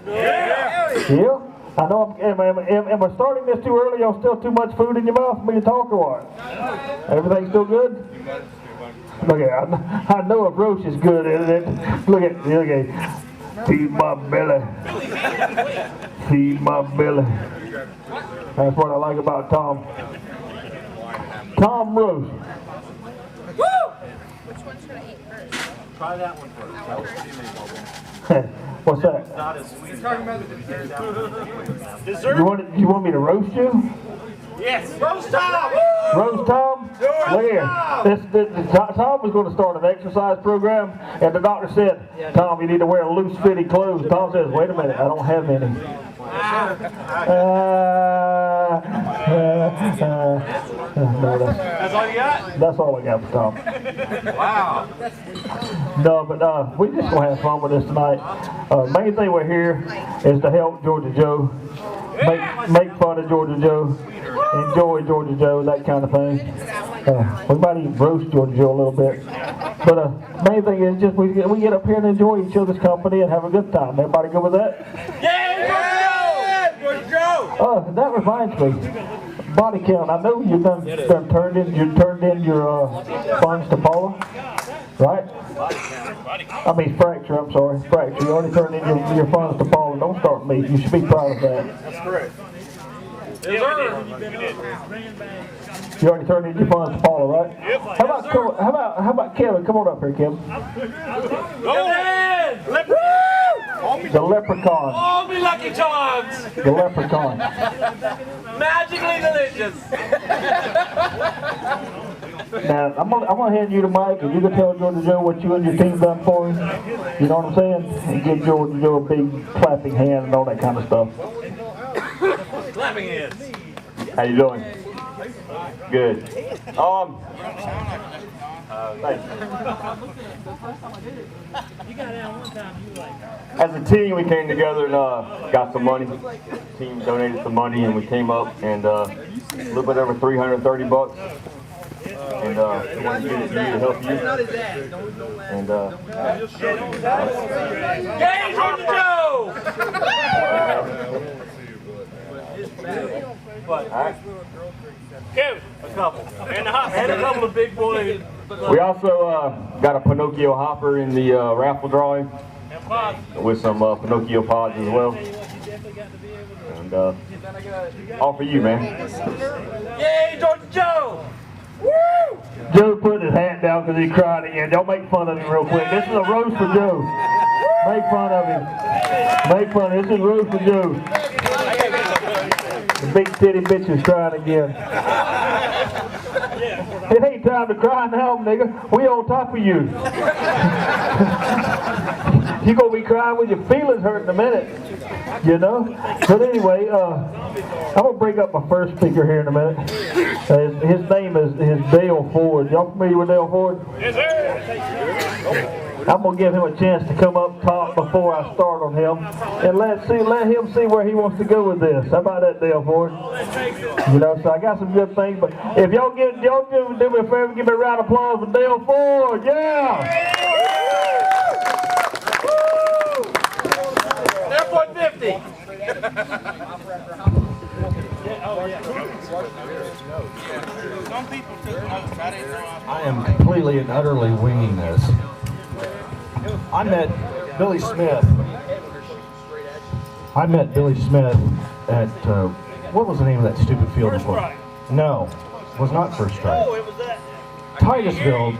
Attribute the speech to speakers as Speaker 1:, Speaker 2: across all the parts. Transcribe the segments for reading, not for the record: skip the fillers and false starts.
Speaker 1: Yeah? I know, am I starting this too early? Y'all still too much food in your mouth for me to talk or what? Everything still good? Look at, I know a roast is good, isn't it? Look at, feed my belly. Feed my belly. That's what I like about Tom. Tom roast.
Speaker 2: Woo! Which one should I eat first?
Speaker 3: Try that one first.
Speaker 1: What's that?
Speaker 3: It's not as sweet.
Speaker 2: Talking about the
Speaker 3: Dessert?
Speaker 1: You want me to roast you?
Speaker 3: Yes. Roast Tom!
Speaker 1: Roast Tom? Look here. Tom was going to start an exercise program, and the doctor said, Tom, you need to wear loose-fitting clothes. Tom says, wait a minute, I don't have any. No,
Speaker 3: That's all you got?
Speaker 1: That's all I got for Tom.
Speaker 3: Wow.
Speaker 1: No, but we just gonna have fun with this tonight. Main thing we're here is to help Georgia Joe, make fun of Georgia Joe, enjoy Georgia Joe, that kind of thing. We might even roast Georgia Joe a little bit. But main thing is just we get up here and enjoy each other's company and have a good time. Everybody good with that?
Speaker 3: Yeah, Georgia Joe!
Speaker 1: Oh, that reminds me. Body count. I know you done turned in your funds to Paula, right? I mean fracture. I'm sorry, fracture. You already turned in your funds to Paula. Don't start me. You should be proud of that.
Speaker 3: That's correct.
Speaker 1: You already turned in your funds to Paula, right?
Speaker 3: Yep.
Speaker 1: How about Kevin? Come on up here, Kevin.
Speaker 3: Go ahead!
Speaker 1: The leprechaun.
Speaker 3: All me lucky charms!
Speaker 1: The leprechaun.
Speaker 3: Magically delicious!
Speaker 1: Now, I'm gonna hand you the mic, and you can tell Georgia Joe what you and your team done for him. You know what I'm saying? And give Georgia Joe a big clapping hand and all that kind of stuff.
Speaker 3: Clapping hands.
Speaker 4: How you doing? Good. Thanks. As a team, we came together and got some money. The team donated some money, and we came up and a little bit over $330. And we wanted to get it to you to help you. And
Speaker 3: Yay, Georgia Joe! What? Kevin, a couple. And a couple of big boys.
Speaker 4: we also got a Pinocchio hopper in the raffle drawing with some Pinocchio pods as well. And all for you, man.
Speaker 3: Yay, Georgia Joe! Woo!
Speaker 1: Joe put his hat down because he cried again. Y'all make fun of him real quick. This is a roast for Joe. Make fun of him. Make fun. This is a roast for Joe. The big titty bitch is crying again. It ain't time to cry now, nigga. We on top of you. You gonna be crying with your feelings hurt in a minute, you know? But anyway, I'm gonna bring up my first speaker here in a minute. His name is Dale Ford. Y'all familiar with Dale Ford?
Speaker 3: Yes, sir!
Speaker 1: I'm gonna give him a chance to come up top before I start on him, and let him see where he wants to go with this. How about that, Dale Ford? You know, so I got some good things, but if y'all do me a favor, give me a round of applause for Dale Ford. Yeah!
Speaker 3: Airport 50!
Speaker 5: I am completely and utterly winging this. I met Billy Smith. At, what was the name of that stupid field before? No, it was not First Strike.
Speaker 3: Oh, it was that.
Speaker 5: Titusville,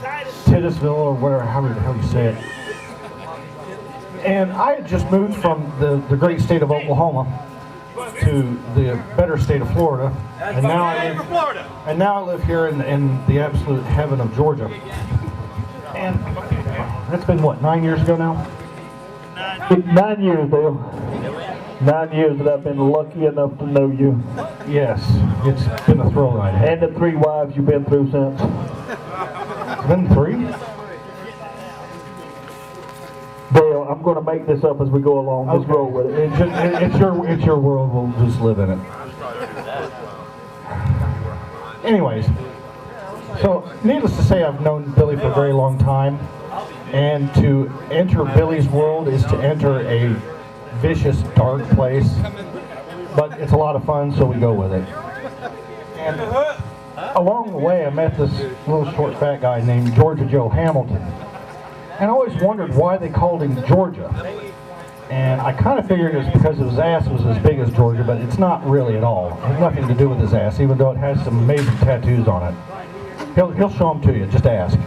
Speaker 5: or whatever, however the hell you say it. And I had just moved from the great state of Oklahoma to the better state of Florida, and now I live here in the absolute heaven of Georgia. And that's been what, 9 years ago now?
Speaker 1: 9 years, Dale. 9 years that I've been lucky enough to know you.
Speaker 5: Yes, it's been a thrill ride.
Speaker 1: And the 3 wives you've been through since.
Speaker 5: Been 3?
Speaker 1: Dale, I'm going to make this up as we go along. Just roll with it.
Speaker 5: It's your world. We'll just live in it. Anyways, so needless to say, I've known Billy for a very long time, and to enter Billy's world is to enter a vicious, dark place, but it's a lot of fun, so we go with it. And along the way, I met this little short fat guy named Georgia Joe Hamilton. And I always wondered why they called him Georgia. And I kind of figured it's because his ass was as big as Georgia, but it's not really at all. It has nothing to do with his ass, even though it has some amazing tattoos on it. He'll show them to you, just ask.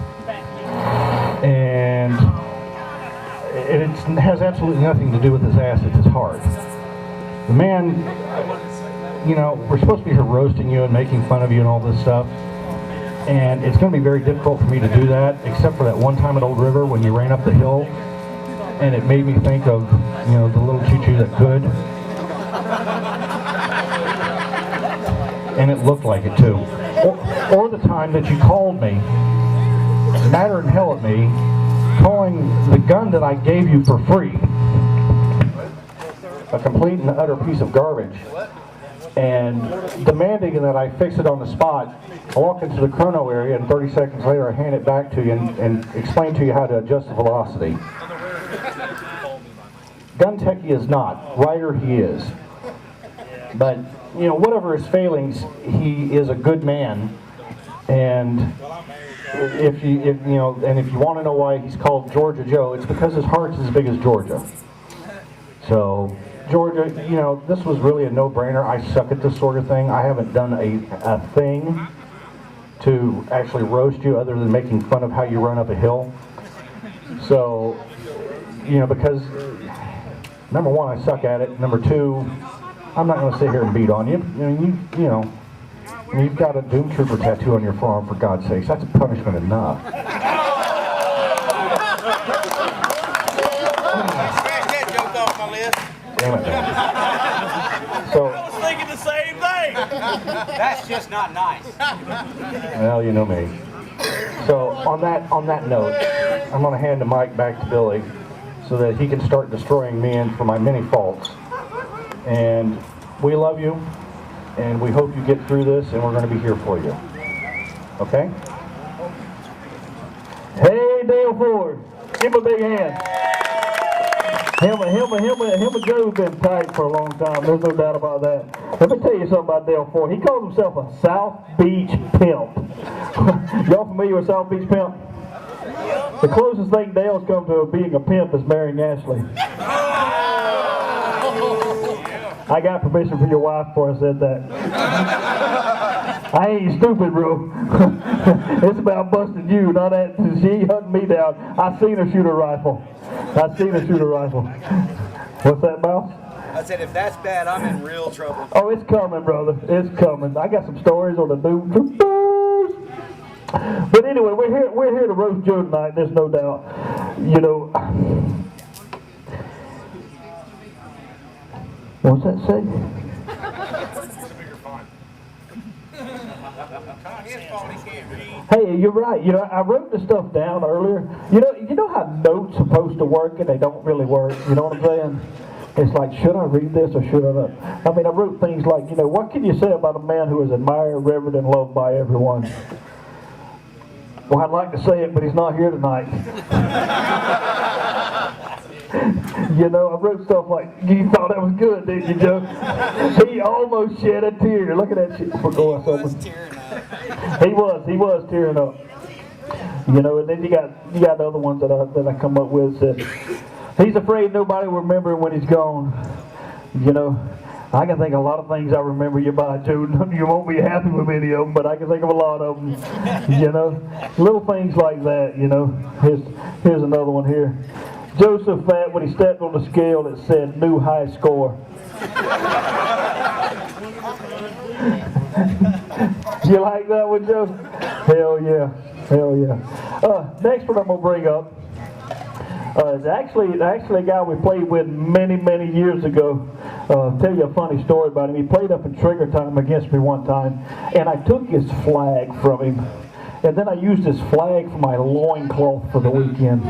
Speaker 5: And it has absolutely nothing to do with his ass, it's his heart. The man, you know, we're supposed to be here roasting you and making fun of you and all this stuff. And it's going to be very difficult for me to do that, except for that one time at Old River when you ran up the hill. And it made me think of, you know, the little choo-choo that could. And it looked like it too. Or the time that you called me, madder than hell at me, calling the gun that I gave you for free a complete and utter piece of garbage, and demanding that I fix it on the spot. I walk into the chrono area, and 30 seconds later I hand it back to you and explain to you how to adjust the velocity. Gun tech he is not. Writer he is. But, you know, whatever his failings, he is a good man. And if you want to know why he's called Georgia Joe, it's because his heart's as big as Georgia. So, Georgia, you know, this was really a no-brainer. I suck at this sort of thing. I haven't done a thing to actually roast you other than making fun of how you run up a hill. So, you know, because number one, I suck at it. Number two, I'm not going to sit here and beat on you. You know, you've got a Doom Trooper tattoo on your forearm, for God's sakes. That's punishment enough.
Speaker 3: Scratch that joke off my list.
Speaker 5: Damn it, man. So,
Speaker 3: I was thinking the same thing.
Speaker 6: That's just not nice.
Speaker 5: well, you know me. So on that note, I'm going to hand the mic back to Billy so that he can start destroying me and for my many faults. And we love you, and we hope you get through this, and we're going to be here for you. Okay?
Speaker 1: Hey, Dale Ford, give him a big hand. Him and Joe have been tight for a long time. There's no doubt about that. Let me tell you something about Dale Ford. He calls himself a South Beach pimp. Y'all familiar with South Beach pimp? The closest thing Dale's come to being a pimp is marrying Ashley. I got permission from your wife before I said that. I ain't stupid, bro. It's about busting you, not that. She ain't hunting me down. I seen her shoot a rifle. What's that, Mouse?
Speaker 6: I said, if that's bad, I'm in real trouble.
Speaker 1: Oh, it's coming, brother. It's coming. I got some stories on the Doom Troopers. But anyway, we're here to roast Joe tonight. There's no doubt. You know, what's that say? Hey, you're right. You know, I wrote this stuff down earlier. You know how notes are supposed to work and they don't really work. You know what I'm saying? It's like, should I read this or should I not? I mean, I wrote things like, you know, what can you say about a man who is admired, revered, and loved by everyone? Well, I'd like to say it, but he's not here tonight. You know, I wrote stuff like, you thought that was good, didn't you, Joe? He almost shed a tear. Look at that shit. He was tearing up. You know, and then you got the other ones that I come up with. Said, he's afraid nobody will remember him when he's gone. You know, I can think of a lot of things I remember you by, Joe. You won't be happy with any of them, but I can think of a lot of them. You know, little things like that. You know, here's another one here. Joe's so fat when he stepped on the scale it said new high score. You like that one, Joe? Hell yeah. Next one I'm gonna bring up is actually a guy we played with many years ago. I'll tell you a funny story about him. He played up in Trigger Time against me one time, and I took his flag from him. And then I used his flag for my loincloth for the weekend.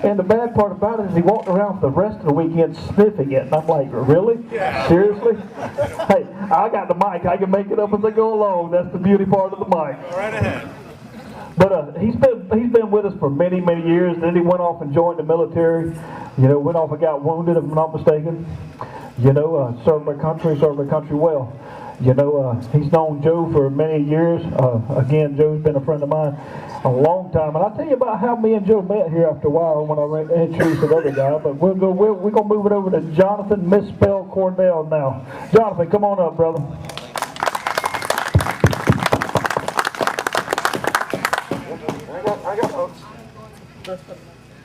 Speaker 1: And the bad part about it is he walked around for the rest of the weekend sniffing it. And I'm like, really? Seriously? Hey, I got the mic. I can make it up as I go along. That's the beauty part of the mic.
Speaker 3: Go right ahead.
Speaker 1: But he's been with us for many years. Then he went off and joined the military. You know, went off and got wounded, if I'm not mistaken. You know, served my country well. You know, he's known Joe for many years. Again, Joe's been a friend of mine a long time. And I'll tell you about how me and Joe met here after a while when I introduced another guy. But we're going to move it over to Jonathan Mispeld Cordell now. Jonathan, come on up, brother.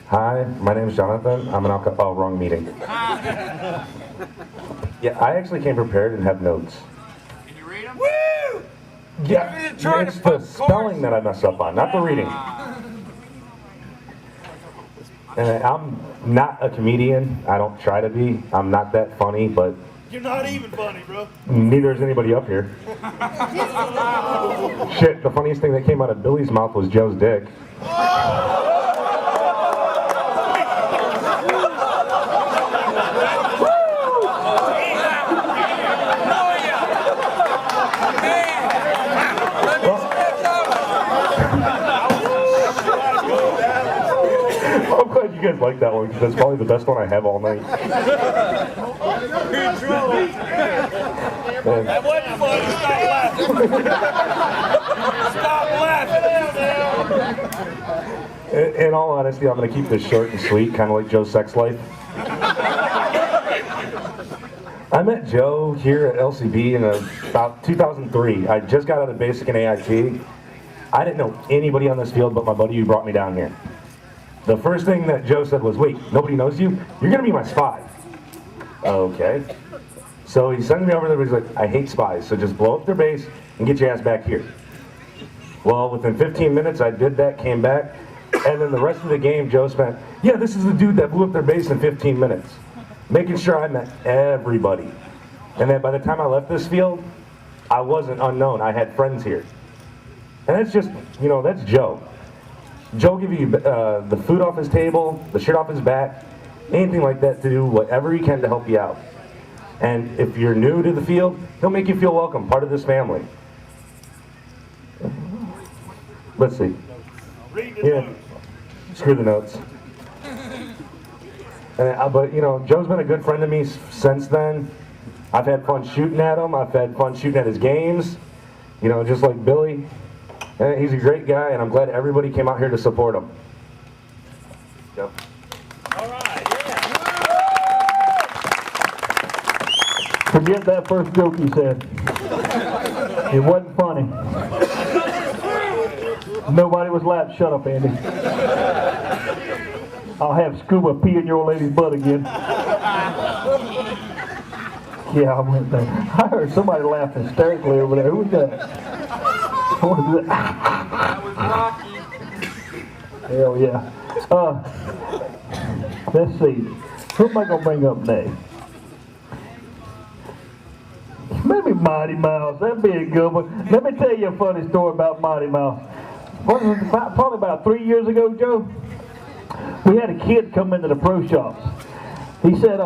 Speaker 7: Hi, my name is Jonathan. I'm an alcohol. Oh, wrong meeting. Yeah, I actually came prepared and have notes.
Speaker 3: Can you read them?
Speaker 6: Woo!
Speaker 7: Yeah, it's the spelling that I mess up on, not the reading. And I'm not a comedian. I don't try to be. I'm not that funny, but
Speaker 3: You're not even funny, bro.
Speaker 7: neither is anybody up here. Shit, the funniest thing that came out of Billy's mouth was Joe's dick. I'm glad you guys like that one, because that's probably the best one I have all night.
Speaker 3: That wasn't funny. Stop laughing.
Speaker 7: In all honesty, I'm going to keep this short and sweet, kind of like Joe's sex life. I met Joe here at LCB in about 2003. I just got out of basic and AIT. I didn't know anybody on this field but my buddy who brought me down here. The first thing that Joe said was, wait, nobody knows you? You're going to be my spy. Okay. So he sends me over there, he's like, I hate spies, so just blow up their base and get your ass back here. Well, within 15 minutes, I did that, came back, and then the rest of the game, Joe spent, yeah, this is the dude that blew up their base in 15 minutes. Making sure I met everybody. And then by the time I left this field, I wasn't unknown. I had friends here. And that's just, you know, that's Joe. Joe will give you the food off his table, the shirt off his back, anything like that to do whatever he can to help you out. And if you're new to the field, he'll make you feel welcome, part of this family. Let's see. Yeah, screw the notes. But you know, Joe's been a good friend to me since then. I've had fun shooting at him. I've had fun shooting at his games. You know, just like Billy. And he's a great guy, and I'm glad everybody came out here to support him. Joe.
Speaker 3: All right, yeah.
Speaker 1: Forget that first joke he said. It wasn't funny. Nobody was laughing. Shut up, Andy. I'll have scuba pee in your old lady's butt again. Yeah, I went there. I heard somebody laughing hysterically over there. Who was that? What was that?
Speaker 3: That was Rocky.
Speaker 1: Hell yeah. Let's see. Who am I going to bring up next? Maybe MyTMouse. That'd be a good one. Let me tell you a funny story about MyTMouse. Probably about 3 years ago, Joe, we had a kid come into the pro shops. He said,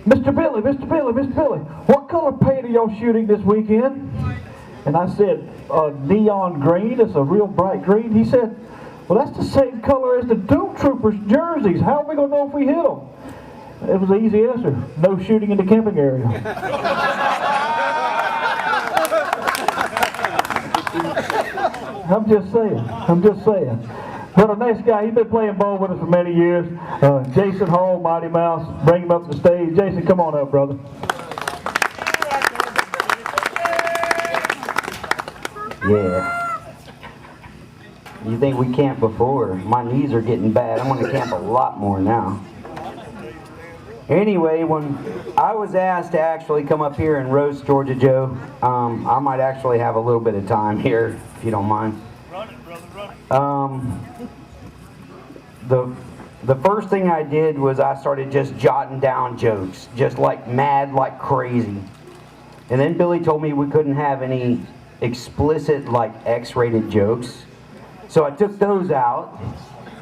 Speaker 1: Mr. Billy, what color paint are y'all shooting this weekend? And I said, neon green. It's a real bright green. He said, well, that's the same color as the Doom Troopers jerseys. How are we going to know if we hit them? It was an easy answer. No shooting in the camping area. I'm just saying. Well, the next guy, he's been playing ball with us for many years. Jason Hall, MyTMouse. Bring him up to the stage. Jason, come on up, brother.
Speaker 8: Yeah. You think we camped before? My knees are getting bad. I'm going to camp a lot more now. Anyway, when I was asked to actually come up here and roast Georgia Joe, I might actually have a little bit of time here, if you don't mind.
Speaker 3: Run it, brother, run
Speaker 8: it. The first thing I did was I started just jotting down jokes, just like mad, like crazy. And then Billy told me we couldn't have any explicit, like X-rated jokes. So I took those out,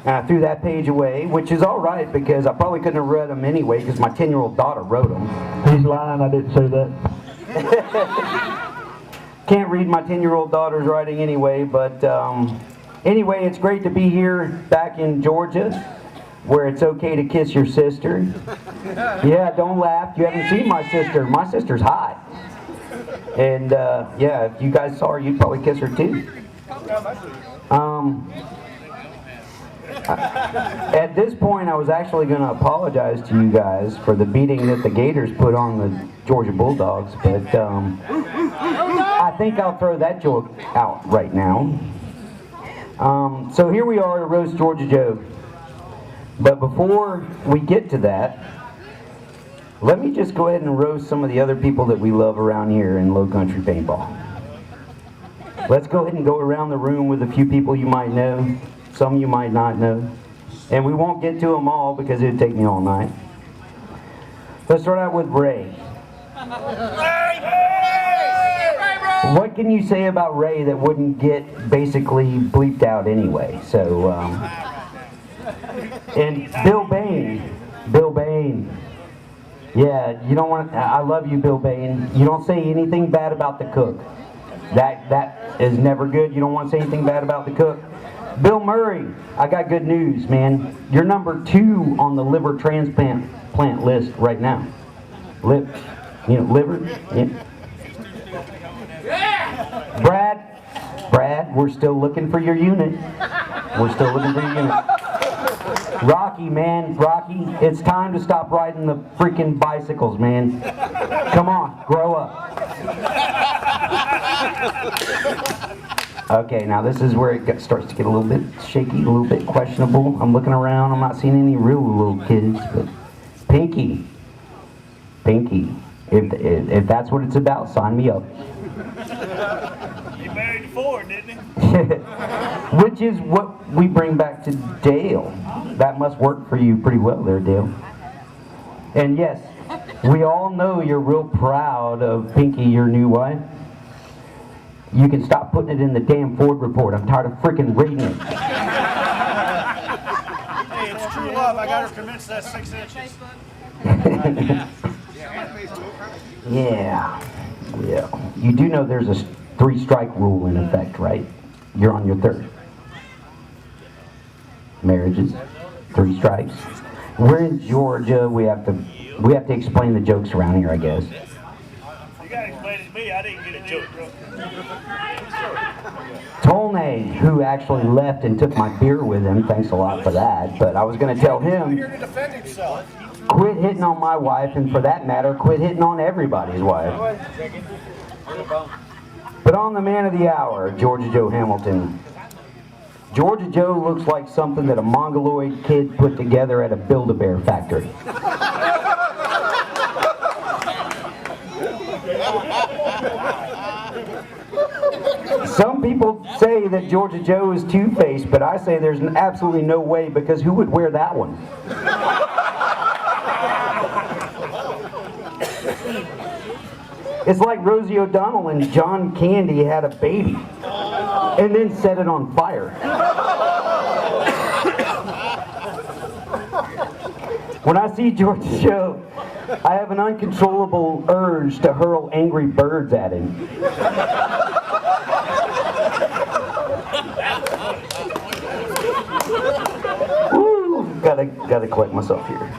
Speaker 8: and I threw that page away, which is all right because I probably couldn't have read them anyway because my 10-year-old daughter wrote them.
Speaker 1: He's lying, I didn't say that.
Speaker 8: Can't read my 10-year-old daughter's writing anyway, but anyway, it's great to be here back in Georgia, where it's okay to kiss your sister. Yeah, don't laugh. You haven't seen my sister. My sister's hot. And yeah, if you guys saw her, you'd probably kiss her too. At this point, I was actually going to apologize to you guys for the beating that the Gators put on the Georgia Bulldogs, but I think I'll throw that joke out right now. So here we are to roast Georgia Joe. But before we get to that, let me just go ahead and roast some of the other people that we love around here in Low Country Paintball. Let's go ahead and go around the room with a few people you might know, some you might not know. And we won't get to them all because it would take me all night. Let's start out with Ray. What can you say about Ray that wouldn't get basically bleeped out anyway? So, and Bill Bain. Bill Bain. Yeah, you don't want. I love you, Bill Bain. You don't say anything bad about the cook. That is never good. You don't want to say anything bad about the cook. Bill Murray, I got good news, man. You're number 2 on the liver transplant list right now. Liver. Yeah. Brad, we're still looking for your unit. We're still looking for your unit. Rocky, man, Rocky, it's time to stop riding the freaking bicycles, man. Come on, grow up. Okay, now this is where it starts to get a little bit shaky, a little bit questionable. I'm looking around, I'm not seeing any real little kids, but Pinky, if that's what it's about, sign me up.
Speaker 3: He married 4, didn't he?
Speaker 8: Which is what we bring back to Dale. That must work for you pretty well there, Dale. And yes, we all know you're real proud of Pinky, your new wife. You can stop putting it in the damn Ford report. I'm tired of freaking reading it.
Speaker 3: Hey, it's true love. I got her convinced that's 6 inches.
Speaker 8: Yeah. You do know there's a 3-strike rule in effect, right? You're on your 3rd. Marriages, 3 strikes. We're in Georgia. We have to explain the jokes around here, I guess.
Speaker 3: You gotta explain it to me. I didn't get a joke, bro.
Speaker 8: Tolnay, who actually left and took my beer with him, thanks a lot for that, but I was going to tell him, quit hitting on my wife, and for that matter, quit hitting on everybody's wife. But on the man of the hour, Georgia Joe Hamilton. Georgia Joe looks like something that a mongoloid kid put together at a Build-A-Bear factory. Some people say that Georgia Joe is two-faced, but I say there's absolutely no way, because who would wear that one? It's like Rosie O'Donnell and John Candy had a baby and then set it on fire. When I see Georgia Joe, I have an uncontrollable urge to hurl angry birds at him. Woo, gotta collect myself here.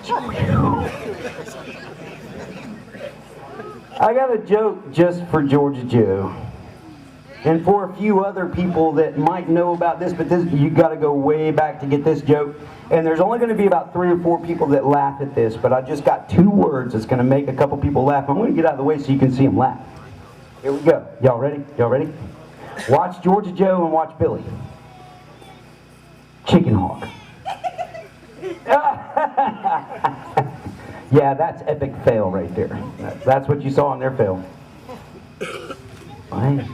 Speaker 8: I got a joke just for Georgia Joe, and for a few other people that might know about this, but this, you got to go way back to get this joke. And there's only going to be about 3 or 4 people that laugh at this, but I just got 2 words that's going to make a couple people laugh. I'm going to get out of the way so you can see them laugh. Here we go. Y'all ready? Y'all ready? Watch Georgia Joe and watch Billy. Chicken hawk. Yeah, that's epic fail right there. That's what you saw on their fail. Right.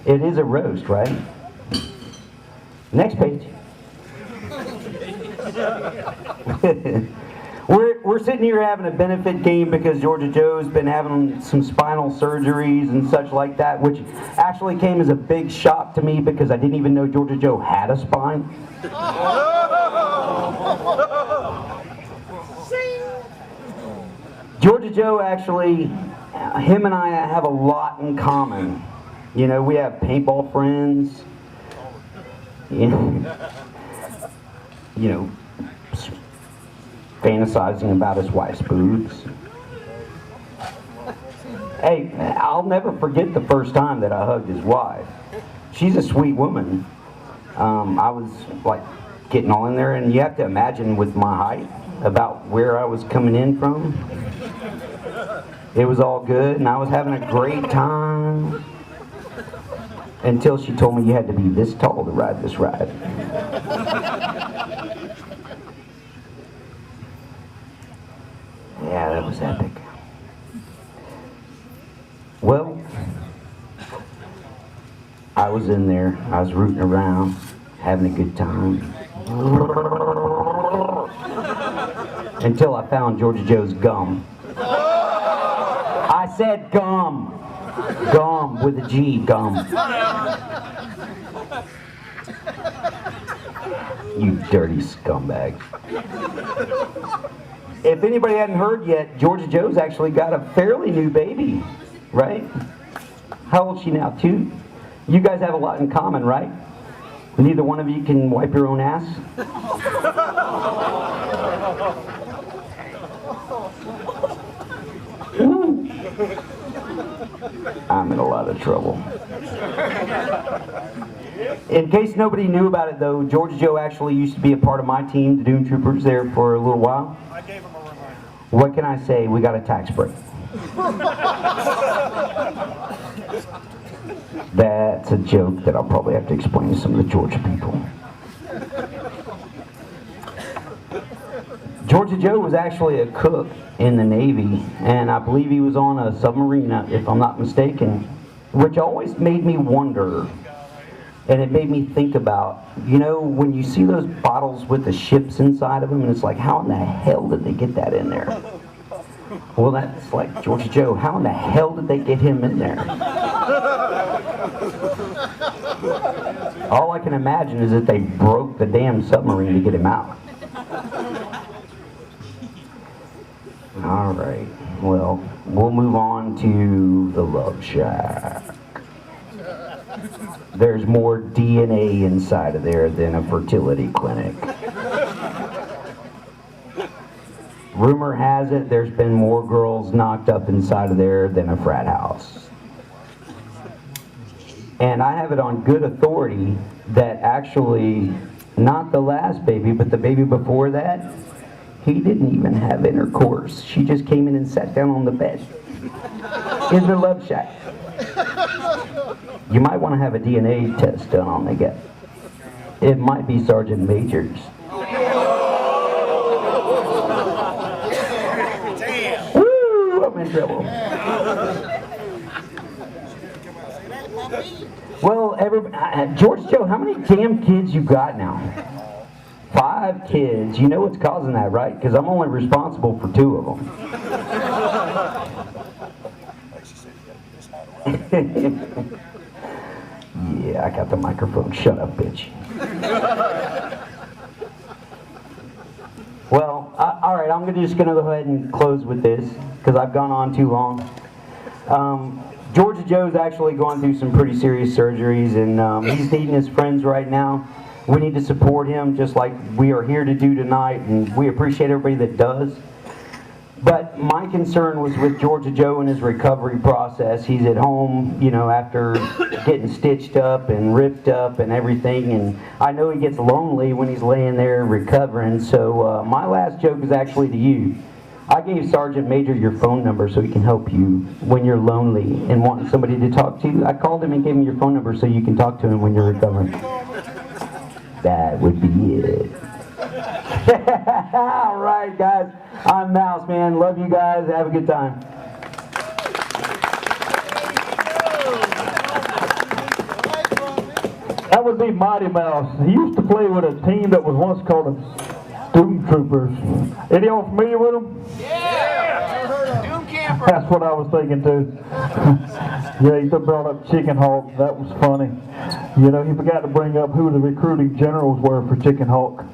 Speaker 8: It is a roast, right? Next page. We're sitting here having a benefit game because Georgia Joe's been having some spinal surgeries and such like that, which actually came as a big shock to me because I didn't even know Georgia Joe had a spine. Georgia Joe actually, him and I have a lot in common. You know, we have paintball friends. You know, fantasizing about his wife's boobs. Hey, I'll never forget the first time that I hugged his wife. She's a sweet woman. I was like getting all in there, and you have to imagine with my height about where I was coming in from. It was all good, and I was having a great time until she told me you had to be this tall to ride this ride. Yeah, that was epic. Well, I was in there, I was rooting around, having a good time. Until I found Georgia Joe's gum. I said gum. Gum with a G, gum. You dirty scumbag. If anybody hadn't heard yet, Georgia Joe's actually got a fairly new baby, right? How old is she now, 2? You guys have a lot in common, right? Neither one of you can wipe your own ass? I'm in a lot of trouble. In case nobody knew about it though, Georgia Joe actually used to be a part of my team, the Doom Troopers, there for a little while.
Speaker 3: I gave him a reminder.
Speaker 8: What can I say? We got a tax break. That's a joke that I'll probably have to explain to some of the Georgia people. Georgia Joe was actually a cook in the Navy, and I believe he was on a submarine, if I'm not mistaken, which always made me wonder, and it made me think about, you know, when you see those bottles with the ships inside of them, and it's like, how in the hell did they get that in there? Well, that's like Georgia Joe. How in the hell did they get him in there? All I can imagine is that they broke the damn submarine to get him out. All right, well, we'll move on to the Love Shack. There's more DNA inside of there than a fertility clinic. Rumor has it there's been more girls knocked up inside of there than a frat house. And I have it on good authority that actually, not the last baby, but the baby before that, he didn't even have intercourse. She just came in and sat down on the bed in the Love Shack. You might want to have a DNA test done on the guy. It might be Sergeant Major's. Woo! I'm in trouble. Well, George Joe, how many damn kids you got now? 5 kids. You know what's causing that, right? Because I'm only responsible for 2 of them. Yeah, I got the microphone. Shut up, bitch. Well, all right, I'm just going to go ahead and close with this because I've gone on too long. Georgia Joe's actually going through some pretty serious surgeries, and he's needing his friends right now. We need to support him just like we are here to do tonight, and we appreciate everybody that does. But my concern was with Georgia Joe and his recovery process. He's at home, you know, after getting stitched up and ripped up and everything, and I know he gets lonely when he's laying there recovering, so my last joke is actually to you. I gave Sergeant Major your phone number so he can help you when you're lonely and wanting somebody to talk to. I called him and gave him your phone number so you can talk to him when you're recovering. That would be it. All right, guys. I'm Mouse, man. Love you guys. Have a good time.
Speaker 1: That would be MyTMouse. He used to play with a team that was once called the Doom Troopers. Any of y'all familiar with them?
Speaker 6: Yeah! Doom Camper!
Speaker 1: That's what I was thinking too. Yeah, he brought up Chicken Hawk. That was funny. You know, he forgot to bring up who the recruiting generals were for Chicken Hawk.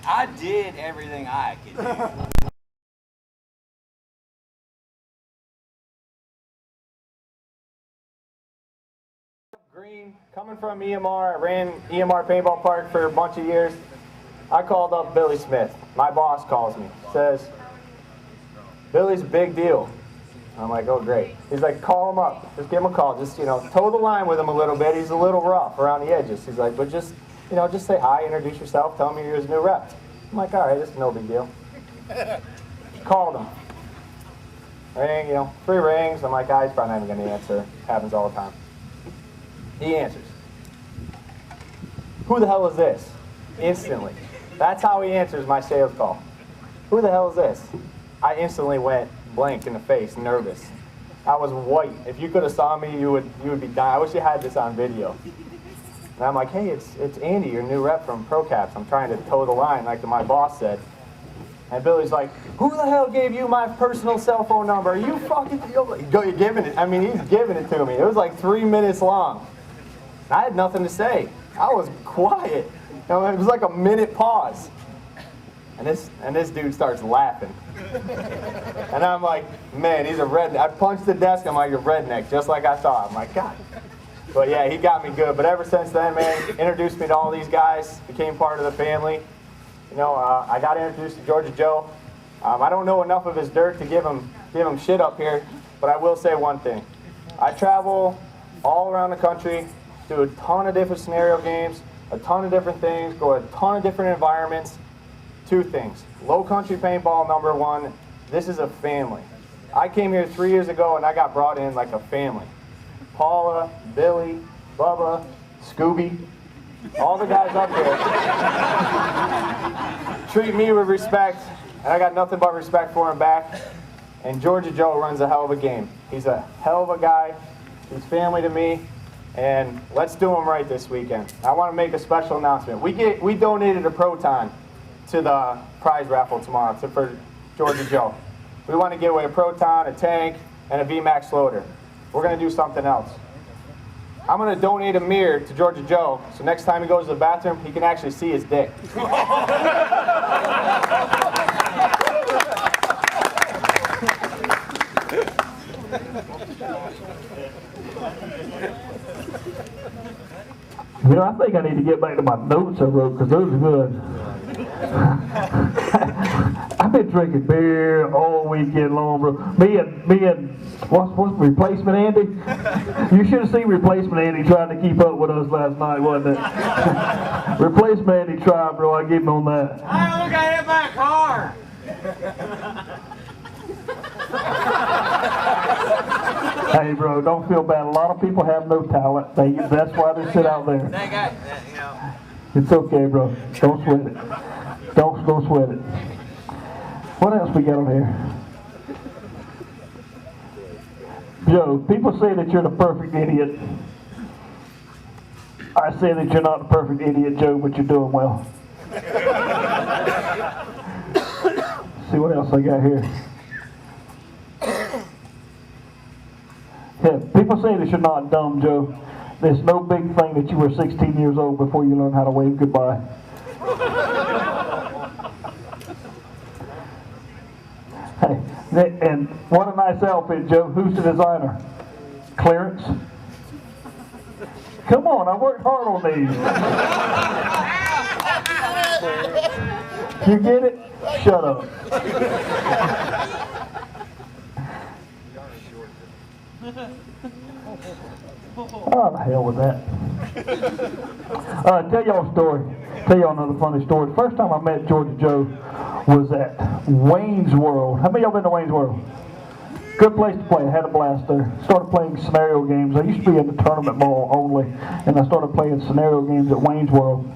Speaker 6: I did everything I could do.
Speaker 3: green, coming from EMR. I ran EMR Paintball Park for a bunch of years. I called up Billy Smith. My boss calls me, says, Billy's a big deal. I'm like, oh great. He's like, call him up. Just give him a call. Just, toe the line with him a little bit. He's a little rough around the edges. He's like, but just say hi, introduce yourself, tell him you're his new rep. I'm like, all right, this is no big deal. Called him. Ring, 3 rings. I'm like, he's probably not even going to answer. Happens all the time. He answers. Who the hell is this? Instantly. That's how he answers my sales call. Who the hell is this? I instantly went blank in the face, nervous. I was white. If you could have saw me, you would be dying. I wish you had this on video. And I'm like, hey, it's Andy, your new rep from ProCaps. I'm trying to toe the line like my boss said. And Billy's like, who the hell gave you my personal cell phone number? Are you fucking you're giving it? I mean, he's giving it to me. It was like 3 minutes long. I had nothing to say. I was quiet. It was like a minute pause. And this dude starts laughing. And I'm like, man, he's a redneck. I punched the desk. I'm like, you're redneck, just like I thought. I'm like, God. But yeah, he got me good. But ever since then, man, introduced me to all these guys, became part of the family. I got introduced to Georgia Joe. I don't know enough of his dirt to give him shit up here, but I will say one thing. I travel all around the country, do a ton of different scenario games, a ton of different things, go to a ton of different environments. 2 things. Low Country Paintball, number 1, this is a family. I came here 3 years ago and I got brought in like a family. Paula, Billy, Bubba, Scooby, all the guys up here treat me with respect, and I got nothing but respect for him back. And Georgia Joe runs a hell of a game. He's a hell of a guy. He's family to me, and let's do him right this weekend. I want to make a special announcement. We donated a Proton to the prize raffle tomorrow for Georgia Joe. We want to give away a Proton, a tank, and a VMAX loader. We're going to do something else. I'm going to donate a mirror to Georgia Joe, so next time he goes to the bathroom, he can actually see his dick.
Speaker 1: I think I need to get back to my notes I wrote, because those are good. I've been drinking beer all weekend long, bro. Me and what's Replacement Andy? You should have seen Replacement Andy trying to keep up with us last night, wasn't it? Replacement Andy tried, bro. I give him on that.
Speaker 3: I look at hit my car.
Speaker 1: Hey, bro, don't feel bad. A lot of people have no talent. That's why they sit out there.
Speaker 6: That guy,
Speaker 1: It's okay, bro. Don't sweat it. Don't sweat it. What else we got on here? Joe, people say that you're the perfect idiot. I say that you're not the perfect idiot, Joe, but you're doing well. See what else I got here. Yeah, people say that you're not dumb, Joe. There's no big thing that you were 16 years old before you learned how to wave goodbye. Hey, and what a nice outfit, Joe. Who's the designer? Clarence? Come on, I worked hard on these. You get it? Shut up. Oh, the hell with that. Tell y'all a story. Tell y'all another funny story. The first time I met Georgia Joe was at Wayne's World. How many of y'all been to Wayne's World? Good place to play. I had a blast there. Started playing scenario games. I used to be in the tournament ball only, and I started playing scenario games at Wayne's World.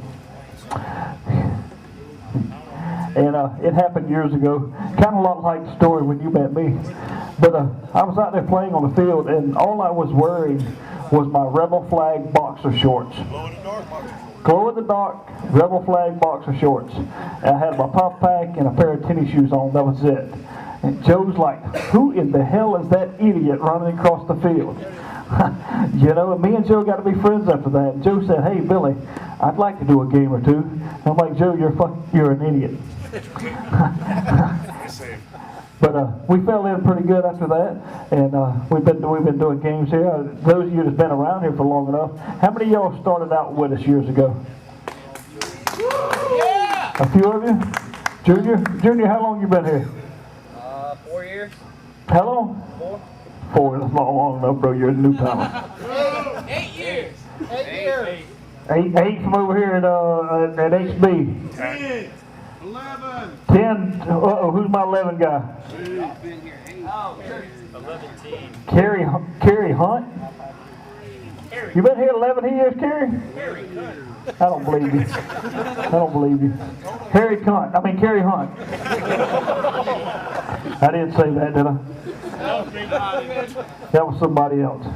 Speaker 1: And it happened years ago. Kind of a lot like the story when you met me. But I was out there playing on the field, and all I was wearing was my Rebel Flag boxer shorts. Glow in the dark Rebel Flag boxer shorts. And I had my pop pack and a pair of tennis shoes on. That was it. And Joe's like, who in the hell is that idiot running across the field? And me and Joe got to be friends after that. And Joe said, hey, Billy, I'd like to do a game or two. And I'm like, Joe, you're an idiot. But we fell in pretty good after that, and we've been doing games here. Those of you that's been around here for long enough, how many of y'all started out with us years ago? Yeah. A few of you. Junior, how long you been here?
Speaker 6: 4 years.
Speaker 1: How long? 4. That's not long enough, bro. You're a newcomer.
Speaker 6: 8 years.
Speaker 2: 8 years.
Speaker 1: 8 from over here at HB.
Speaker 9: 10. 11.
Speaker 1: 10. Uh-oh, who's my 11 guy?
Speaker 6: Oh, 11 team.
Speaker 1: Carrie Hunt? You been here 11 years, Carrie? I don't believe you. I don't believe you. Carrie Hunt. I didn't say that, did I? That was somebody else.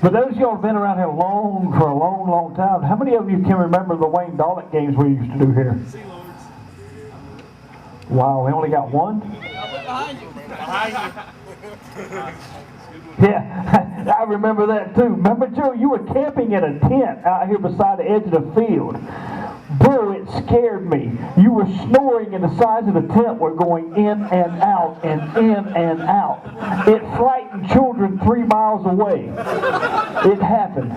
Speaker 1: But those of y'all have been around here for a long time. How many of you can remember the Wayne Dolick games we used to do here? Wow, we only got one? Yeah, I remember that too. Remember, Joe, you were camping in a tent out here beside the edge of the field. Bro, it scared me. You were snoring and the sides of the tent were going in and out and in and out. It frightened children 3 miles away. It happened.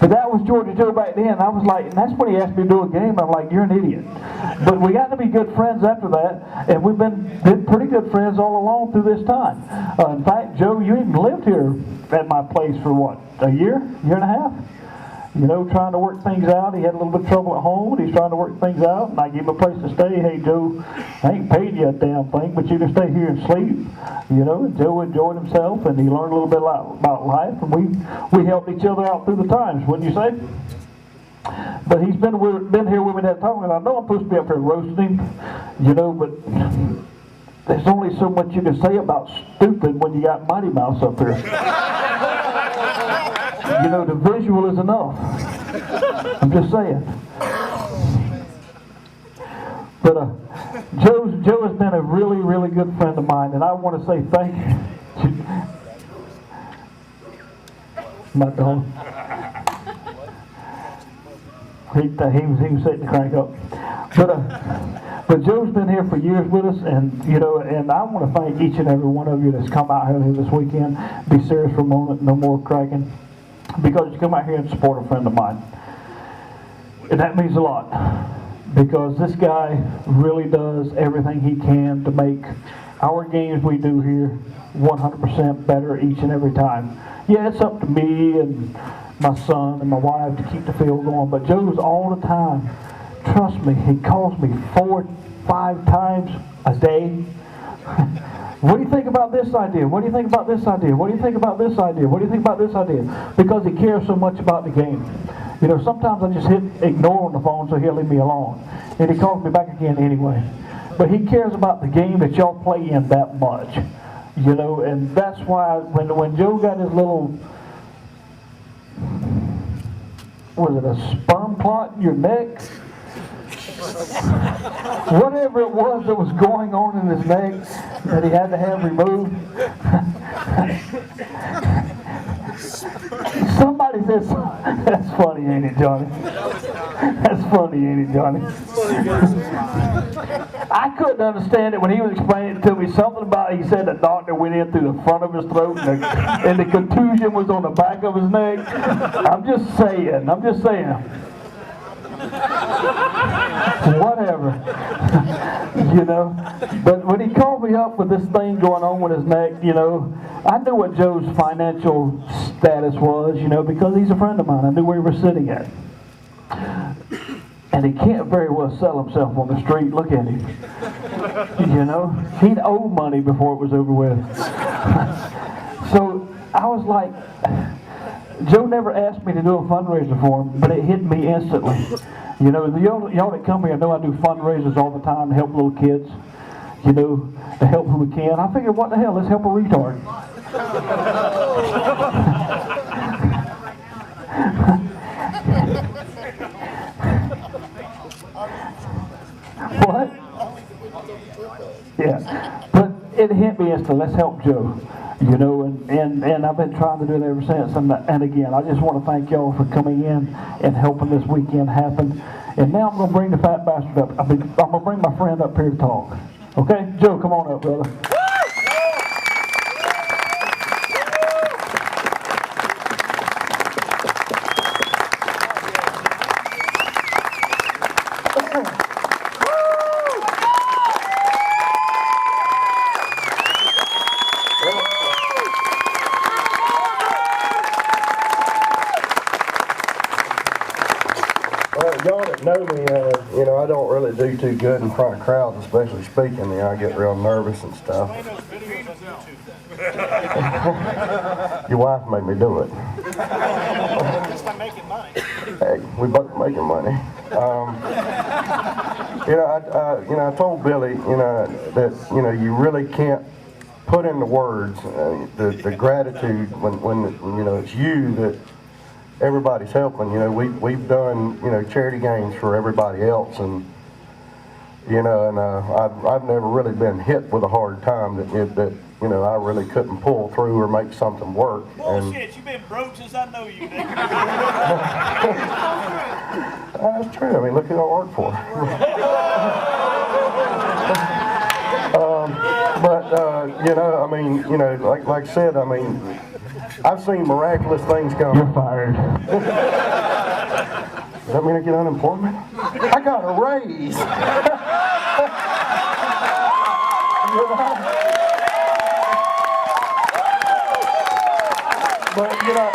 Speaker 1: But that was Georgia Joe back then. I was like, and that's when he asked me to do a game. I'm like, you're an idiot. But we got to be good friends after that, and we've been pretty good friends all along through this time. In fact, Joe, you even lived here at my place for what, a year and a half? You know, trying to work things out. He had a little bit of trouble at home, and he's trying to work things out, and I gave him a place to stay. Hey, Joe, I ain't paid you a damn thing, but you can stay here and sleep. You know, and Joe enjoyed himself, and he learned a little bit about life, and we helped each other out through the times, wouldn't you say? But he's been here with me that time, and I know I'm supposed to be up here roasting him, you know, but there's only so much you can say about stupid when you got MyTMouse up here. You know, the visual is enough. I'm just saying. But Joe has been a really good friend of mine, and I want to say thank you. My dog. He was setting the crank up. But Joe's been here for years with us, and you know, and I want to thank each and every one of you that's come out here this weekend. Be serious for a moment, no more cracking, because you come out here and support a friend of mine, and that means a lot. Because this guy really does everything he can to make our games we do here 100% better each and every time. Yeah, it's up to me and my son and my wife to keep the field going, but Joe's all the time. Trust me, he calls me 4-5 times a day. What do you think about this idea? What do you think about this idea? What do you think about this idea? What do you think about this idea? Because he cares so much about the game. You know, sometimes I just hit ignore on the phone so he'll leave me alone. And he calls me back again anyway. But he cares about the game that y'all play in that much. You know, and that's why when Joe got his little, was it a sperm clot in your neck? Whatever it was that was going on in his neck that he had to have removed. Somebody says, that's funny, ain't it, Johnny? That's funny, ain't it, Johnny? I couldn't understand it when he was explaining it to me. Something about, he said the doctor went in through the front of his throat and the contusion was on the back of his neck. I'm just saying. Whatever. You know, but when he called me up with this thing going on with his neck, you know, I knew what Joe's financial status was, you know, because he's a friend of mine. I knew where he was sitting at. And he can't very well sell himself on the street. Look at him. You know, he'd owe money before it was over with. So I was like, Joe never asked me to do a fundraiser for him, but it hit me instantly. You know, y'all that come here know I do fundraisers all the time to help little kids. You know, to help who we can. I figured, what the hell, let's help a retard. What? Yeah, but it hit me instantly. Let's help Joe. You know, and I've been trying to do it ever since. And again, I just want to thank y'all for coming in and helping this weekend happen. And now I'm going to bring the fat bastard up. I'm going to bring my friend up here to talk. Okay? Joe, come on up, brother.
Speaker 10: Y'all that know me, you know, I don't really do too good in front of crowds, especially speaking. You know, I get real nervous and stuff. Your wife made me do it.
Speaker 5: Just by making money.
Speaker 10: Hey, we both making money. You know, I told Billy, you know, that you know you really can't put into words the gratitude when you know it's you that everybody's helping. You know, we've done you know charity games for everybody else, and you know, and I've never really been hit with a hard time that you know I really couldn't pull through or make something work.
Speaker 5: Bullshit, you've been broke since I know you, nigga.
Speaker 10: That's true. I mean, look who I work for. But you know, I mean, you know, like I said, I mean, I've seen miraculous things come.
Speaker 1: You're fired.
Speaker 10: Does that mean I get unemployment? I got a raise. But you know,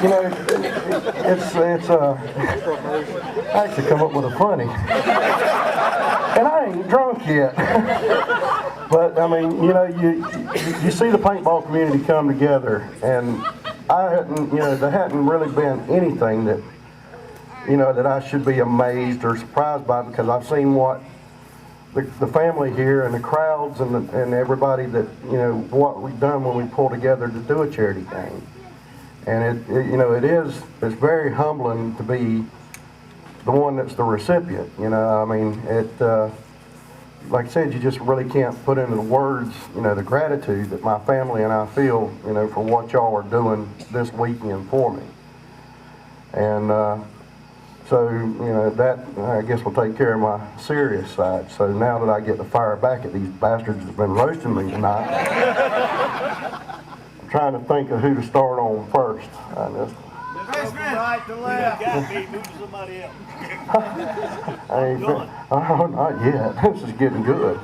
Speaker 10: you know, it's I actually come up with a funny, and I ain't drunk yet. But I mean, you know, you see the paintball community come together, and I hadn't, you know, there hadn't really been anything that, you know, that I should be amazed or surprised by, because I've seen what the family here and the crowds and everybody that, you know, what we've done when we pull together to do a charity game. And it you know, it's very humbling to be the one that's the recipient, you know. I mean, like I said, you just really can't put into the words, you know, the gratitude that my family and I feel, you know, for what y'all are doing this weekend for me. And so, you know, that I guess will take care of my serious side. So now that I get to fire back at these bastards that's been roasting me tonight, I'm trying to think of who to start on first.
Speaker 5: Right to left. You gotta be moving somebody else.
Speaker 10: Oh, not yet. This is getting good.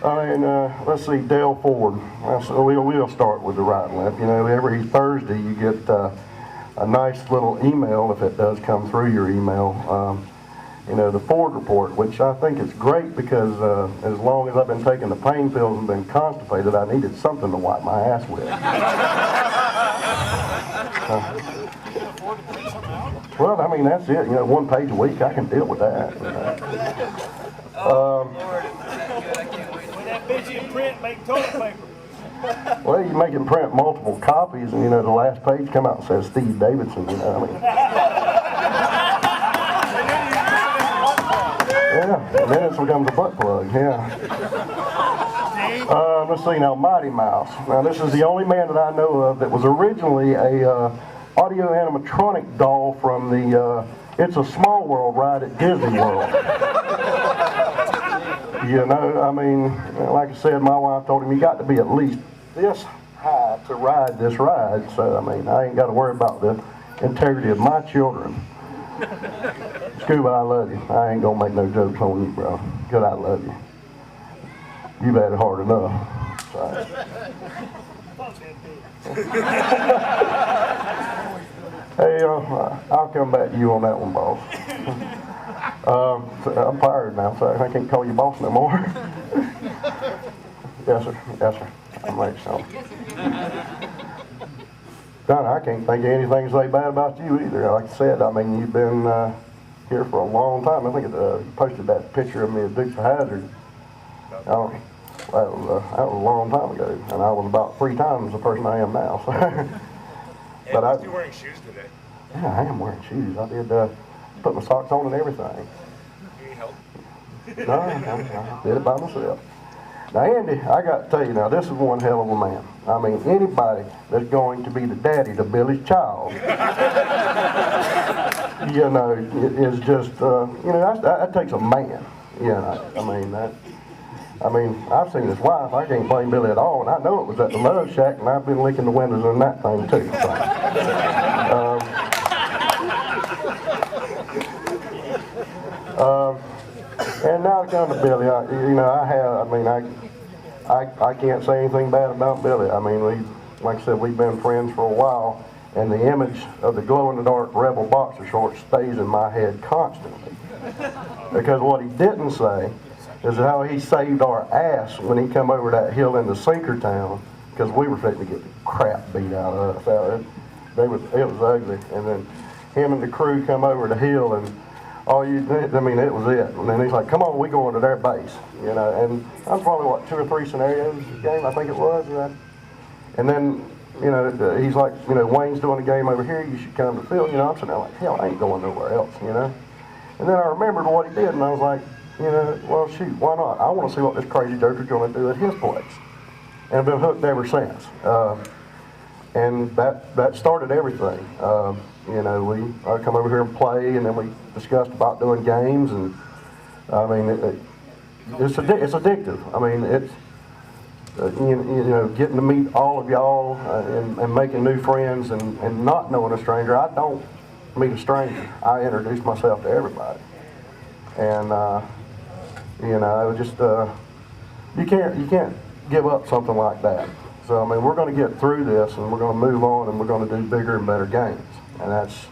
Speaker 10: I mean, let's see, Dale Ford. We'll start with the right and left. You know, every Thursday you get a nice little email, if it does come through your email, you know, the Ford report, which I think is great because as long as I've been taking the pain pills and been constipated, I needed something to wipe my ass with. Well, I mean, that's it. You know, 1 page a week, I can deal with that. You know.
Speaker 5: When that bitch in print, make toilet paper.
Speaker 10: Well, you make him print multiple copies, and you know, the last page come out and says Steve Davidson. You know, I mean. Yeah, and then it becomes a butt plug. Yeah. Let's see now, MyTMouse. Now, this is the only man that I know of that was originally a audio animatronic doll from the It's a Small World ride at Disney World. You know, I mean, like I said, my wife told him you got to be at least this high to ride this ride. So, I mean, I ain't got to worry about the integrity of my children. Scuba, I love you. I ain't gonna make no jokes on you, bro. Good, I love you. You've had it hard enough. Sorry. Hey, I'll come back to you on that one, boss. I'm fired now, so I can't call you boss no more. Yes, sir. Yes, sir. I'm like so. Donna, I can't think of anything to say bad about you either. Like I said, I mean, you've been here for a long time. I think you posted that picture of me at Dukes of Hazzard. That was a long time ago, and I was about 3 times the person I am now. So. But
Speaker 9: you're wearing shoes today.
Speaker 10: Yeah, I am wearing shoes. I did put my socks on and everything.
Speaker 9: You need help?
Speaker 10: No, I did it by myself. Now, Andy, I got to tell you now, this is one hell of a man. I mean, anybody that's going to be the daddy to Billy's child, you know, it is just, you know, that takes a man. You know, I mean, I've seen his wife. I can't blame Billy at all, and I know it was at the Love Shack, and I've been licking the windows in that thing too. So. And now to come to Billy, I can't say anything bad about Billy. I mean, like I said, we've been friends for a while, And the image of the glow-in-the-dark Rebel boxer shorts stays in my head constantly. Because what he didn't say is how he saved our ass when he come over that hill into Sinkertown, because we were fitting to get the crap beat out of us. It was ugly. And then him and the crew come over the hill, and all you did, I mean, it was it. And then he's like, come on, we going to their base. You know, and I'm probably, what, 2 or 3 scenarios game, I think it was. And then, you know, he's like, you know, Wayne's doing a game over here, you should come to the field. You know, I'm sitting there like, hell, I ain't going nowhere else, you know. And then I remembered what he did, and I was like, you know, well, shoot, why not? I want to see what this crazy joker's going to do at his place. And I've been hooked ever since. And that started everything. You know, we come over here and play, and then we discussed about doing games, and I mean, it's addictive. I mean, it's you know, getting to meet all of y'all and making new friends, and not knowing a stranger. I don't meet a stranger. I introduce myself to everybody, and you know, it was just you can't give up something like that. So I mean, we're going to get through this, and we're going to move on, and we're going to do bigger and better games, and that's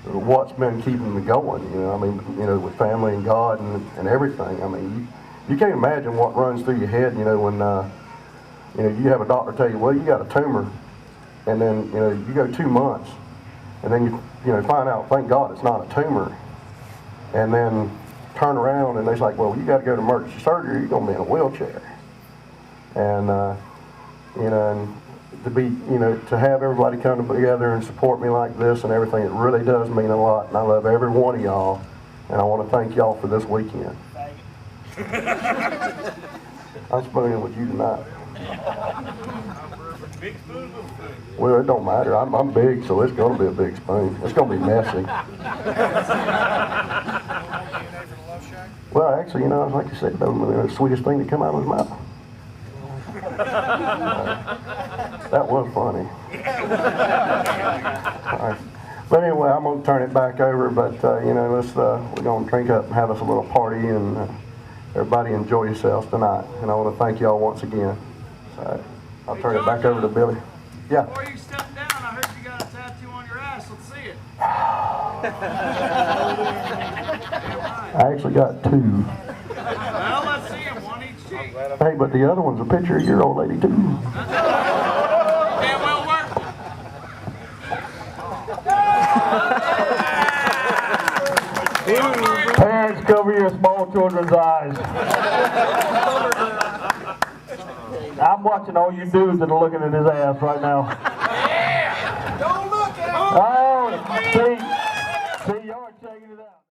Speaker 10: what's been keeping me going. You know, I mean, you know, with family and God and everything. I mean, you can't imagine what runs through your head. You know, when you know, you have a doctor tell you, well, you got a tumor, and then you know, you go 2 months, and then you know, find out, thank God, it's not a tumor, and then turn around and they're like, well, you got to go to emergency surgery. You're going to be in a wheelchair, and you know, and to be, you know, to have everybody come together and support me like this and everything, it really does mean a lot. And I love every one of y'all, and I want to thank y'all for this weekend. I'm spooning with you tonight. Well, it don't matter. I'm big, so it's going to be a big spoon. It's going to be messy. Well, actually, you know, like you said, the sweetest thing to come out of his mouth. That was funny. All right. But anyway, I'm going to turn it back over, but, you know, we're going to drink up and have us a little party, and everybody enjoy yourselves tonight. And I want to thank y'all once again. So I'll turn it back over to Billy. Yeah.
Speaker 6: Before you step down, I heard you got a tattoo on your ass. Let's see it.
Speaker 10: I actually got 2.
Speaker 6: Well, let's see them. One each cheek.
Speaker 10: Hey, but the other one's a picture of your old lady, too.
Speaker 6: Damn well work.
Speaker 1: Parents, cover your small children's eyes. I'm watching all you dudes that are looking at his ass right now.
Speaker 6: Yeah! Don't look at him!
Speaker 1: Oh, see, y'all are checking it out.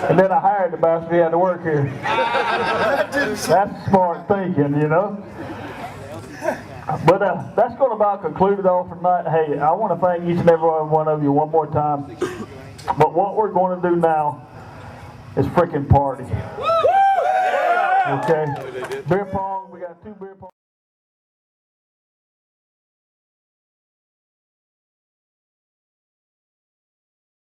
Speaker 1: And then I hired the bastard, he had to work here. That's smart thinking, you know. But that's going to about conclude it all for tonight. Hey, I want to thank each and every one of you one more time. But what we're going to do now is freaking party. Okay? Beer pong, we got 2 beer pong.